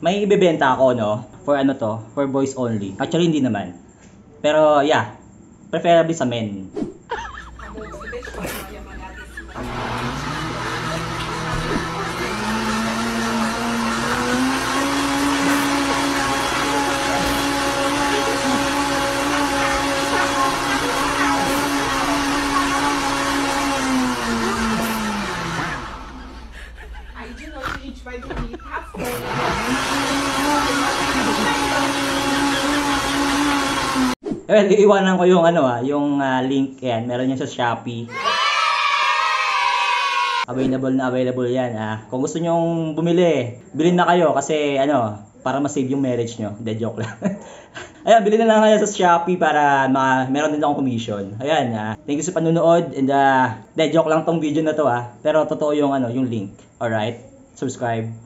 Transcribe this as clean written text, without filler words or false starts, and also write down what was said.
may ibebenta ako, no? For ano to? For boys only. Actually, hindi naman. Pero, yeah. Preferably sa men. Well, iiwanan ko yung yung link yan. Meron yan sa Shopee. Available yan. Kung gusto nyo bumili, bilhin na kayo kasi para ma-save yung marriage nyo. De joke lang. Ayan, bilhin na lang kayo sa Shopee para meron din akong commission. Ayan, thank you sa panunood and de joke lang tong video na to Pero totoo yung yung link. Alright? Subscribe.